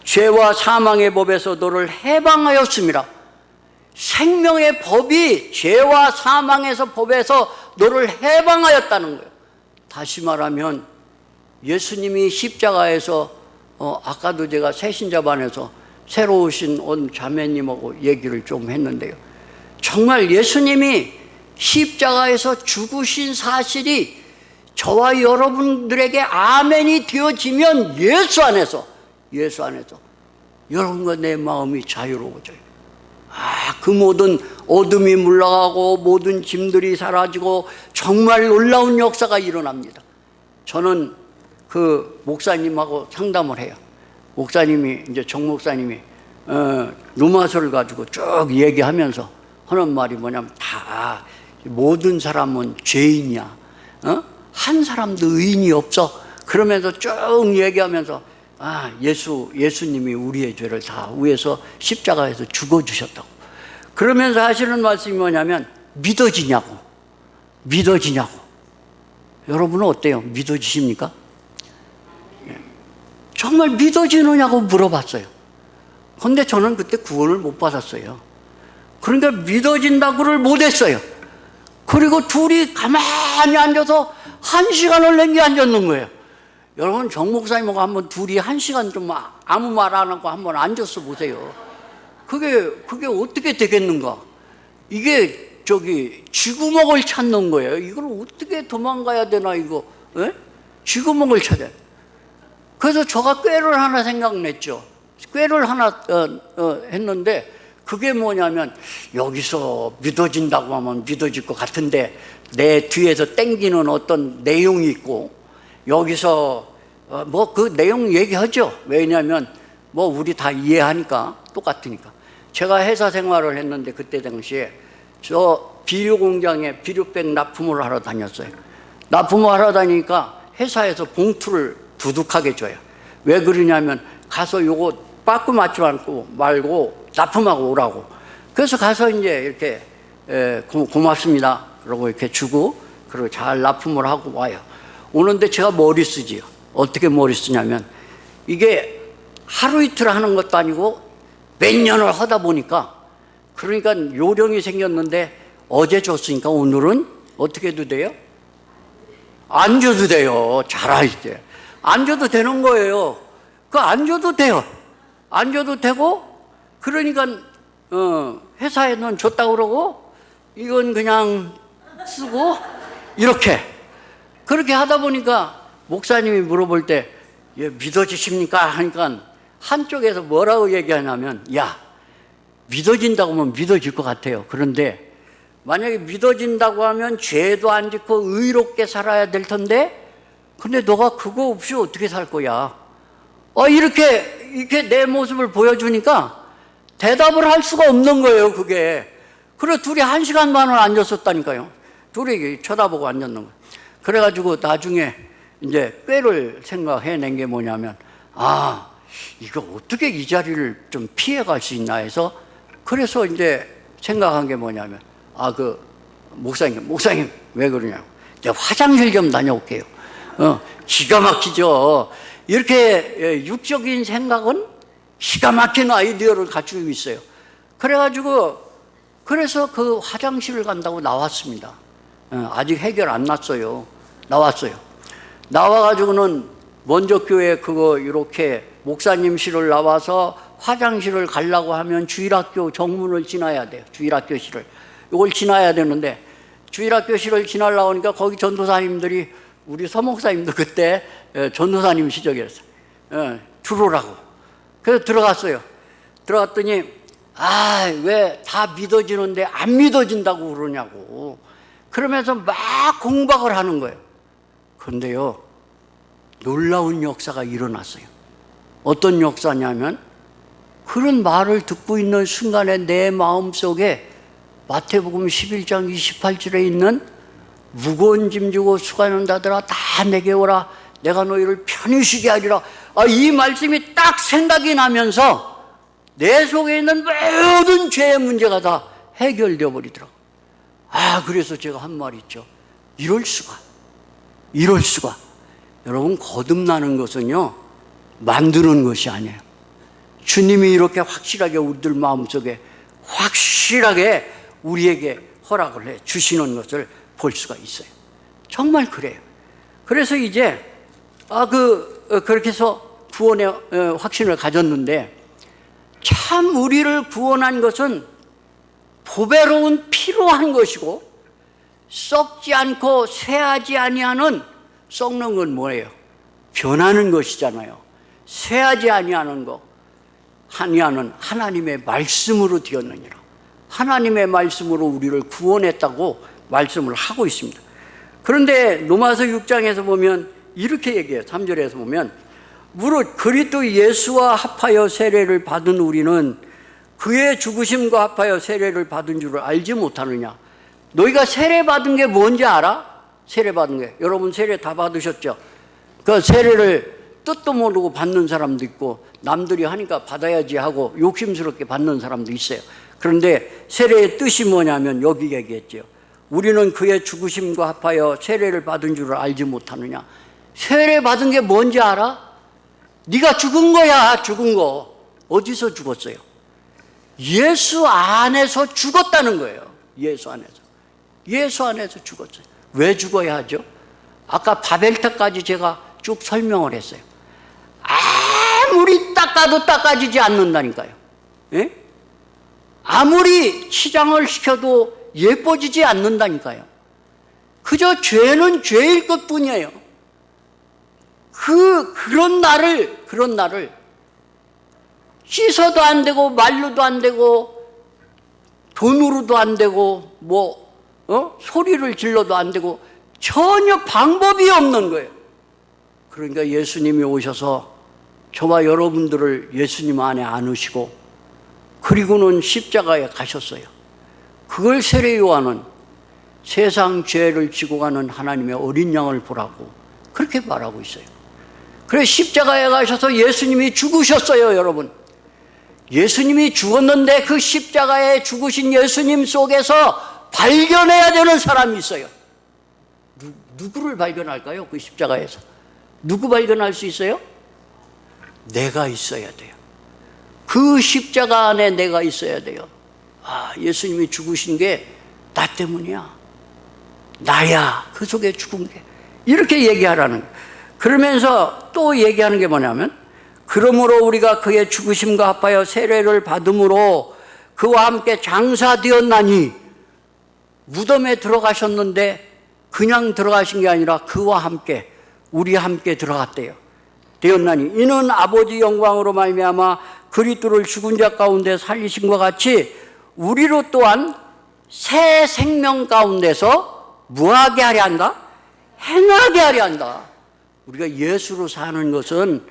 죄와 사망의 법에서 너를 해방하였습니다. 생명의 법이 죄와 사망에서 법에서 너를 해방하였다는 거예요. 다시 말하면 예수님이 십자가에서 아까도 제가 새신자반에서 새로 오신 온 자매님하고 얘기를 좀 했는데요, 정말 예수님이 십자가에서 죽으신 사실이 저와 여러분들에게 아멘이 되어지면 예수 안에서 여러분과 내 마음이 자유로워져요. 그 모든 어둠이 물러가고 모든 짐들이 사라지고 정말 놀라운 역사가 일어납니다. 저는 그 목사님하고 상담을 해요. 목사님이, 이제 정 목사님이 로마서를 가지고 쭉 얘기하면서 하는 말이 뭐냐면, 다 모든 사람은 죄인이야, 한 사람도 의인이 없어. 그러면서 쭉 얘기하면서 예수님이 우리의 죄를 다 위해서 십자가에서 죽어주셨다고. 그러면서 하시는 말씀이 뭐냐면, 믿어지냐고. 여러분은 어때요? 믿어지십니까? 정말 믿어지느냐고 물어봤어요. 그런데 저는 그때 구원을 못 받았어요. 그러니까 믿어진다고를 못했어요. 그리고 둘이 가만히 앉아서 1시간을 넘게 앉았는 거예요. 여러분, 정 목사님하고 한번 둘이 1시간 좀 아무 말 안 하고 한번 앉았어 보세요. 그게 어떻게 되겠는가? 이게 쥐구멍을 찾는 거예요. 이걸 어떻게 도망가야 되나, 이거. 쥐구멍을 찾아요. 그래서 저가 꾀를 하나 생각냈죠. 꾀를 하나 했는데, 그게 뭐냐면, 여기서 믿어진다고 하면 믿어질 것 같은데 내 뒤에서 땡기는 어떤 내용이 있고, 여기서 그 내용 얘기하죠. 왜냐하면 우리 다 이해하니까, 똑같으니까. 제가 회사 생활을 했는데 그때 당시에 저 비료 공장에 비료백 납품을 하러 다녔어요. 납품을 하러 다니니까 회사에서 봉투를 두둑하게 줘요. 왜 그러냐면, 가서 요거 빠꾸 맞지 말고 납품하고 오라고. 그래서 가서 이제 이렇게 고맙습니다 그러고 이렇게 주고, 그리고 잘 납품을 하고 와요. 오는데 제가 머리 쓰지요. 어떻게 머리 쓰냐면, 이게 하루 이틀 하는 것도 아니고 몇 년을 하다 보니까, 그러니까 요령이 생겼는데, 어제 줬으니까 오늘은 어떻게 해도 돼요? 안 줘도 돼요. 잘 아시죠? 안 줘도 되는 거예요. 안 줘도 돼요. 안 줘도 되고, 그러니까 회사에는 줬다고 그러고, 이건 그냥 쓰고, 이렇게. 그렇게 하다 보니까 목사님이 물어볼 때, 예, 믿어지십니까? 하니까 한쪽에서 뭐라고 얘기하냐면, 야, 믿어진다고 하면 믿어질 것 같아요. 그런데 만약에 믿어진다고 하면 죄도 안 짓고 의롭게 살아야 될 텐데, 근데 너가 그거 없이 어떻게 살 거야? 이렇게 내 모습을 보여주니까 대답을 할 수가 없는 거예요, 그게. 그래, 둘이 1시간 반을 앉았었다니까요. 둘이 쳐다보고 앉았는 거예요. 그래가지고 나중에 이제 꾀를 생각해낸 게 뭐냐면, 이거 어떻게 이 자리를 좀 피해갈 수 있나 해서, 그래서 이제 생각한 게 뭐냐면, 목사님, 왜 그러냐고. 내가 화장실 좀 다녀올게요. 기가 막히죠. 이렇게 육적인 생각은 기가 막힌 아이디어를 갖추고 있어요. 그래서 그 화장실을 간다고 나왔습니다. 아직 해결 안 났어요. 나왔어요. 나와가지고는 먼저 교회 이렇게 목사님실을 나와서 화장실을 가려고 하면 주일학교 정문을 지나야 돼요. 주일학교실을. 이걸 지나야 되는데, 주일학교실을 지나려고 하니까 거기 전도사님들이, 우리 서목사님도 그때 전도사님 시절이었어요. 들어오라고. 그래서 들어갔어요. 들어갔더니, 왜 다 믿어지는데 안 믿어진다고 그러냐고. 그러면서 막 공박을 하는 거예요. 그런데요, 놀라운 역사가 일어났어요. 어떤 역사냐면, 그런 말을 듣고 있는 순간에 내 마음속에 마태복음 11장 28절에 있는 무거운 짐 지고 수고하는 자들아 다 내게 오라, 내가 너희를 편히 쉬게 하리라. 이 말씀이 딱 생각이 나면서 내 속에 있는 모든 죄의 문제가 다 해결되어 버리더라고요. 그래서 제가 한 말이 있죠. 이럴 수가. 여러분, 거듭나는 것은요, 만드는 것이 아니에요. 주님이 이렇게 확실하게 우리들 마음속에 확실하게 우리에게 허락을 해 주시는 것을 볼 수가 있어요. 정말 그래요. 그래서 이제 그렇게 해서 구원의 확신을 가졌는데, 참 우리를 구원한 것은 보배로운 피로 한 것이고, 썩지 않고 쇠하지 아니하는, 썩는 건 뭐예요? 변하는 것이잖아요. 쇠하지 아니하는 거, 아니하는 하나님의 말씀으로 되었느니라. 하나님의 말씀으로 우리를 구원했다고 말씀을 하고 있습니다. 그런데 로마서 6장에서 보면 이렇게 얘기해요. 3절에서 보면, 무릇 그리스도 예수와 합하여 세례를 받은 우리는 그의 죽으심과 합하여 세례를 받은 줄을 알지 못하느냐. 너희가 세례 받은 게 뭔지 알아? 세례 받은 게. 여러분 세례 다 받으셨죠? 그 세례를 뜻도 모르고 받는 사람도 있고, 남들이 하니까 받아야지 하고 욕심스럽게 받는 사람도 있어요. 그런데 세례의 뜻이 뭐냐면 여기 얘기했죠. 우리는 그의 죽으심과 합하여 세례를 받은 줄을 알지 못하느냐. 세례 받은 게 뭔지 알아? 네가 죽은 거야. 죽은 거. 어디서 죽었어요? 예수 안에서 죽었다는 거예요. 예수 안에서 죽었어요. 왜 죽어야 하죠? 아까 바벨탑까지 제가 쭉 설명을 했어요. 아무리 닦아도 닦아지지 않는다니까요. 예? 아무리 치장을 시켜도 예뻐지지 않는다니까요. 그저 죄는 죄일 것뿐이에요. 그런 나를 씻어도 안 되고 말로도 안 되고 돈으로도 안 되고 소리를 질러도 안 되고 전혀 방법이 없는 거예요. 그러니까 예수님이 오셔서 저와 여러분들을 예수님 안에 안으시고, 그리고는 십자가에 가셨어요. 그걸 세례 요한은 세상 죄를 지고 가는 하나님의 어린 양을 보라고 그렇게 말하고 있어요. 그래서 십자가에 가셔서 예수님이 죽으셨어요. 여러분, 예수님이 죽었는데 그 십자가에 죽으신 예수님 속에서 발견해야 되는 사람이 있어요. 누구를 발견할까요? 그 십자가에서 누구 발견할 수 있어요? 내가 있어야 돼요. 그 십자가 안에 내가 있어야 돼요. 아, 예수님이 죽으신 게 나 때문이야. 나야. 그 속에 죽은 게. 이렇게 얘기하라는 거예요. 그러면서 또 얘기하는 게 뭐냐면, 그러므로 우리가 그의 죽으심과 합하여 세례를 받음으로 그와 함께 장사되었나니, 무덤에 들어가셨는데 그냥 들어가신 게 아니라 그와 함께, 우리 함께 들어갔대요. 되었나니 이는 아버지 영광으로 말미암아 그리스도를 죽은 자 가운데 살리심과 같이 우리로 또한 새 생명 가운데서 무하게 하려 한다? 행하게 하려 한다. 우리가 예수로 사는 것은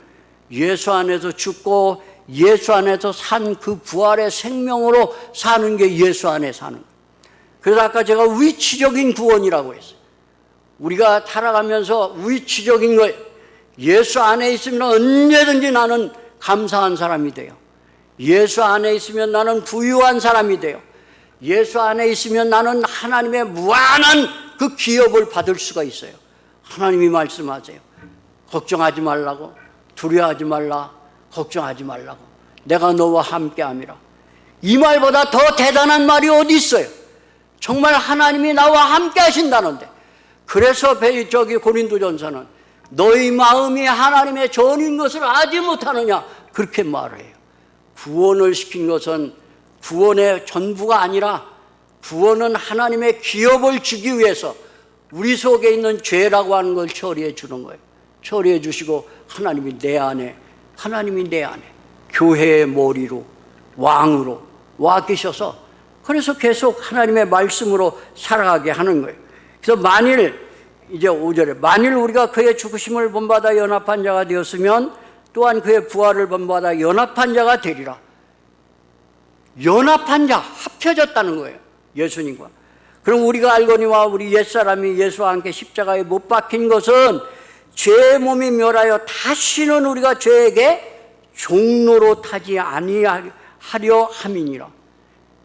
예수 안에서 죽고 예수 안에서 산 그 부활의 생명으로 사는 게 예수 안에 사는 거예요. 그래서 아까 제가 위치적인 구원이라고 했어요. 우리가 살아가면서 위치적인 거예요. 예수 안에 있으면 언제든지 나는 감사한 사람이 돼요. 예수 안에 있으면 나는 부유한 사람이 돼요. 예수 안에 있으면 나는 하나님의 무한한 그 기업을 받을 수가 있어요. 하나님이 말씀하세요. 걱정하지 말라고, 두려워하지 말라, 걱정하지 말라고, 내가 너와 함께함이라. 이 말보다 더 대단한 말이 어디 있어요? 정말 하나님이 나와 함께 하신다는데. 그래서 저기 고린도전서는 너희 마음이 하나님의 전인 것을 알지 못하느냐, 그렇게 말해요. 구원을 시킨 것은 구원의 전부가 아니라 구원은 하나님의 기업을 주기 위해서 우리 속에 있는 죄라고 하는 걸 처리해 주는 거예요. 처리해 주시고 하나님이 내 안에 교회의 머리로, 왕으로 와 계셔서, 그래서 계속 하나님의 말씀으로 살아가게 하는 거예요. 그래서 만일, 이제 5절에 만일 우리가 그의 죽으심을 본받아 연합한 자가 되었으면 또한 그의 부활을 본받아 연합한 자가 되리라. 연합한 자, 합혀졌다는 거예요. 예수님과. 그럼 우리가 알거니와 우리 옛사람이 예수와 함께 십자가에 못 박힌 것은 죄의 몸이 멸하여 다시는 우리가 죄에게 종로로 타지 아니하려 함이니라.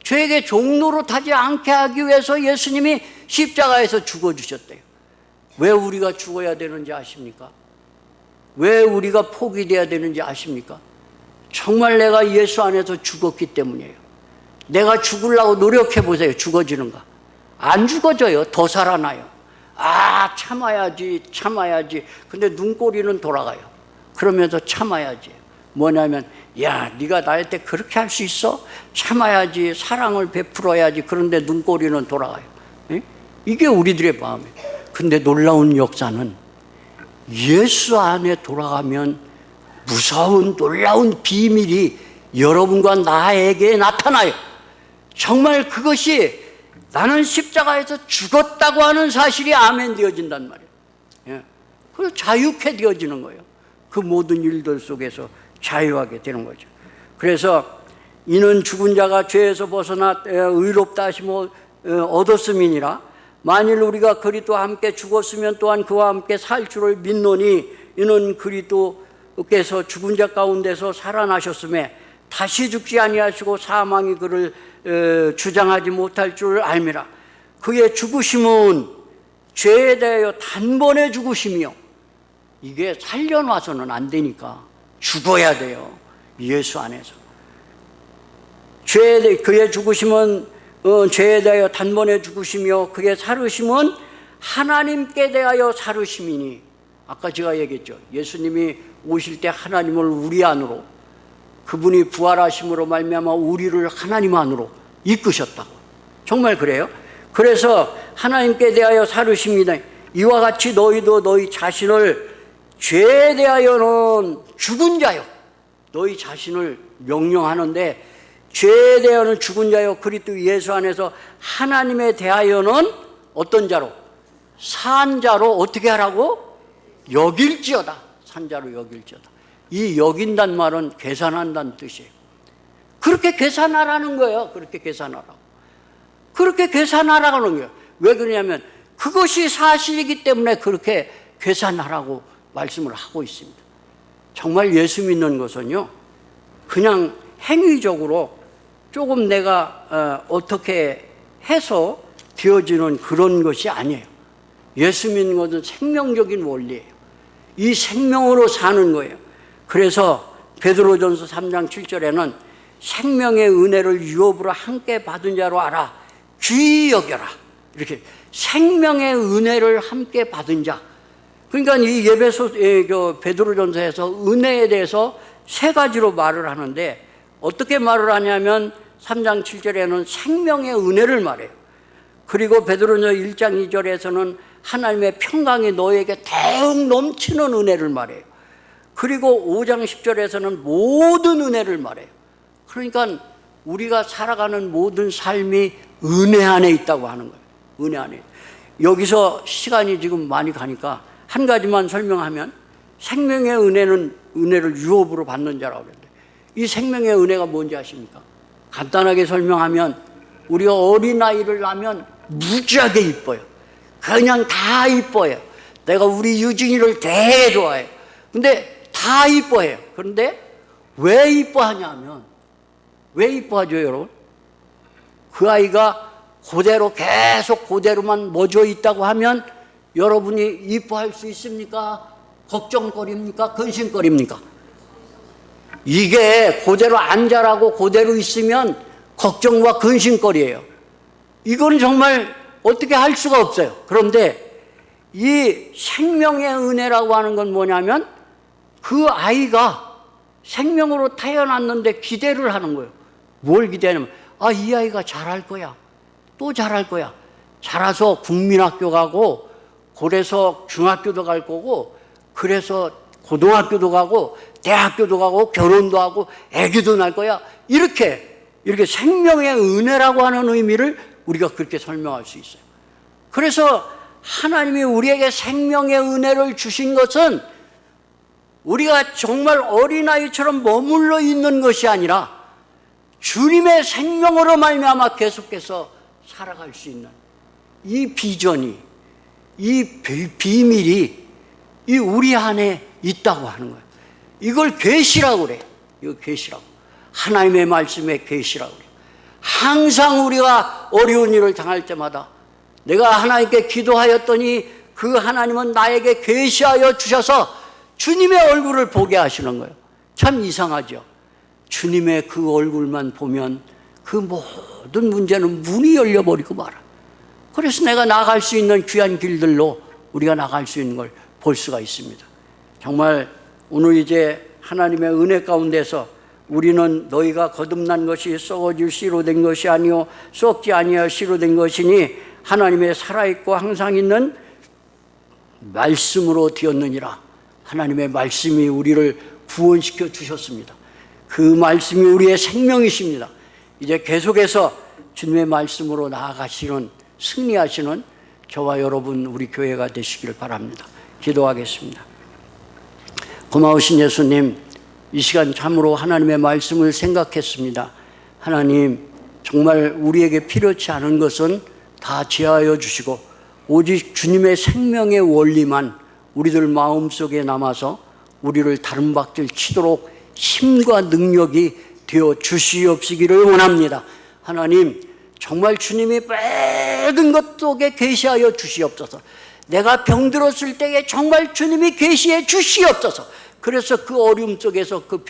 죄에게 종로로 타지 않게 하기 위해서 예수님이 십자가에서 죽어주셨대요. 왜 우리가 죽어야 되는지 아십니까? 왜 우리가 포기돼야 되는지 아십니까? 정말 내가 예수 안에서 죽었기 때문이에요. 내가 죽으려고 노력해 보세요. 죽어지는가? 안 죽어져요. 더 살아나요. 아, 참아야지. 근데 눈꼬리는 돌아가요. 그러면서 참아야지. 뭐냐면, 야, 네가 나한테 그렇게 할 수 있어? 참아야지. 사랑을 베풀어야지. 그런데 눈꼬리는 돌아가요. 이게 우리들의 마음이에요. 근데 놀라운 역사는 예수 안에 돌아가면 무서운 놀라운 비밀이 여러분과 나에게 나타나요. 정말 그것이 나는 십자가에서 죽었다고 하는 사실이 아멘 되어진단 말이에요. 예. 그래서 자유케 되어지는 거예요. 그 모든 일들 속에서 자유하게 되는 거죠. 그래서 이는 죽은 자가 죄에서 벗어나 의롭다 하심을 얻었음이니라. 만일 우리가 그리스도와 함께 죽었으면 또한 그와 함께 살 줄을 믿노니 이는 그리스도께서 죽은 자 가운데서 살아나셨음에 다시 죽지 아니하시고 사망이 그를 주장하지 못할 줄 알미라. 그의 죽으심은 죄에 대하여 단번에 죽으심이요. 이게 살려놔서는 안 되니까 죽어야 돼요. 예수 안에서. 그의 죽으심은 죄에 대하여 단번에 죽으시며 그의 살으심은 하나님께 대하여 살으심이니. 아까 제가 얘기했죠. 예수님이 오실 때 하나님을 우리 안으로, 그분이 부활하심으로 말미암아 우리를 하나님 안으로 이끄셨다고. 정말 그래요. 그래서 하나님께 대하여 살으십니다. 이와 같이 너희도 너희 자신을 죄에 대하여는 죽은 자요. 너희 자신을 명령하는데 죄에 대하여는 죽은 자요 그리스도 예수 안에서 하나님에 대하여는 어떤 자로? 산 자로 어떻게 하라고? 여길지어다. 산 자로 여길지어다. 이 여긴단 말은 계산한다는 뜻이에요. 그렇게 계산하라는 거예요. 그렇게 계산하라고. 그렇게 계산하라는 거예요. 왜 그러냐면 그것이 사실이기 때문에 그렇게 계산하라고 말씀을 하고 있습니다. 정말 예수 믿는 것은요, 그냥 행위적으로 조금 내가 어떻게 해서 되어지는 그런 것이 아니에요. 예수 믿는 것은 생명적인 원리예요. 이 생명으로 사는 거예요. 그래서 베드로전서 3장 7절에는 생명의 은혜를 유업으로 함께 받은 자로 알아 귀히 여겨라. 이렇게 생명의 은혜를 함께 받은 자. 그러니까 이 베드로전서에서 은혜에 대해서 세 가지로 말을 하는데 어떻게 말을 하냐면 3장 7절에는 생명의 은혜를 말해요. 그리고 베드로전서 1장 2절에서는 하나님의 평강이 너에게 더욱 넘치는 은혜를 말해요. 그리고 5장 10절에서는 모든 은혜를 말해요. 그러니까 우리가 살아가는 모든 삶이 은혜 안에 있다고 하는 거예요. 은혜 안에. 여기서 시간이 지금 많이 가니까 한 가지만 설명하면 생명의 은혜는 은혜를 유업으로 받는 자라고 그러는데 이 생명의 은혜가 뭔지 아십니까? 간단하게 설명하면 우리가 어린아이를 낳으면 무지하게 이뻐요. 그냥 다 이뻐요. 내가 우리 유진이를 되게 좋아해요. 근데 다 이뻐해요. 그런데 왜 이뻐하냐면 왜 이뻐하죠 여러분? 그 아이가 그대로 계속 그대로만 멎어 있다고 하면 여러분이 이뻐할 수 있습니까? 걱정거리입니까? 근심거리입니까? 이게 그대로 안 자라고 그대로 있으면 걱정과 근심거리예요. 이건 정말 어떻게 할 수가 없어요. 그런데 이 생명의 은혜라고 하는 건 뭐냐면 그 아이가 생명으로 태어났는데 기대를 하는 거예요. 뭘 기대하냐면 이 아이가 잘할 거야. 또 잘할 거야. 자라서 국민학교 가고 그래서 중학교도 갈 거고 그래서 고등학교도 가고 대학교도 가고 결혼도 하고 아기도 낳을 거야. 이렇게 생명의 은혜라고 하는 의미를 우리가 그렇게 설명할 수 있어요. 그래서 하나님이 우리에게 생명의 은혜를 주신 것은 우리가 정말 어린아이처럼 머물러 있는 것이 아니라 주님의 생명으로 말미암아 계속해서 살아갈 수 있는 이 비전이, 이 비밀이 이 우리 안에 있다고 하는 거예요. 이걸 계시라고 그래요. 이거 계시라고. 하나님의 말씀의 계시라고 그래요. 항상 우리가 어려운 일을 당할 때마다 내가 하나님께 기도하였더니 그 하나님은 나에게 계시하여 주셔서 주님의 얼굴을 보게 하시는 거예요. 참 이상하죠. 주님의 그 얼굴만 보면 그 모든 문제는 문이 열려버리고 말아. 그래서 내가 나갈 수 있는 귀한 길들로 우리가 나갈 수 있는 걸 볼 수가 있습니다. 정말 오늘 이제 하나님의 은혜 가운데서 우리는 너희가 거듭난 것이 썩어질 씨로 된 것이 아니요 썩지 아니하여 씨로 된 것이니 하나님의 살아있고 항상 있는 말씀으로 되었느니라. 하나님의 말씀이 우리를 구원시켜 주셨습니다. 그 말씀이 우리의 생명이십니다. 이제 계속해서 주님의 말씀으로 나아가시는 승리하시는 저와 여러분 우리 교회가 되시길 바랍니다. 기도하겠습니다. 고마우신 예수님, 이 시간 참으로 하나님의 말씀을 생각했습니다. 하나님, 정말 우리에게 필요치 않은 것은 다 제하여 주시고 오직 주님의 생명의 원리만 우리들 마음속에 남아서 우리를 다른 박질 치도록 힘과 능력이 되어 주시옵시기를 원합니다. 하나님, 정말 주님이 모든 것 속에 계시하여 주시옵소서. 내가 병들었을 때에 정말 주님이 계시해 주시옵소서. 그래서 그 어려움 속에서 그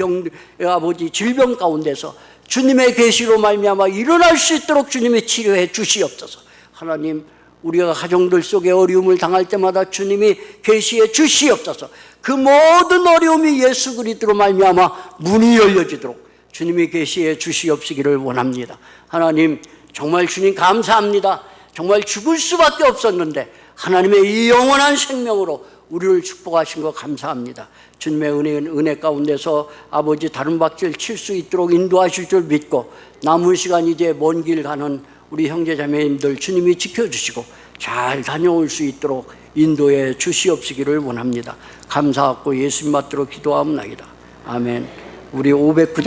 질병 가운데서 주님의 계시로 말미암아 일어날 수 있도록 주님이 치료해 주시옵소서. 하나님, 우리가 가정들 속에 어려움을 당할 때마다 주님이 계시해 주시옵소서. 그 모든 어려움이 예수 그리스도로 말미암아 문이 열려지도록 주님이 계시해 주시옵시기를 원합니다. 하나님, 정말 주님 감사합니다. 정말 죽을 수밖에 없었는데 하나님의 이 영원한 생명으로 우리를 축복하신 거 감사합니다. 주님의 은혜 가운데서 아버지 다른 박질 칠 수 있도록 인도하실 줄 믿고 남은 시간 이제 먼 길 가는 우리 형제자매님들 주님이 지켜주시고 잘 다녀올 수 있도록 인도해 주시옵시기를 원합니다. 감사하고 예수님 받들어 기도하옵나이다. 아멘. 우리 509장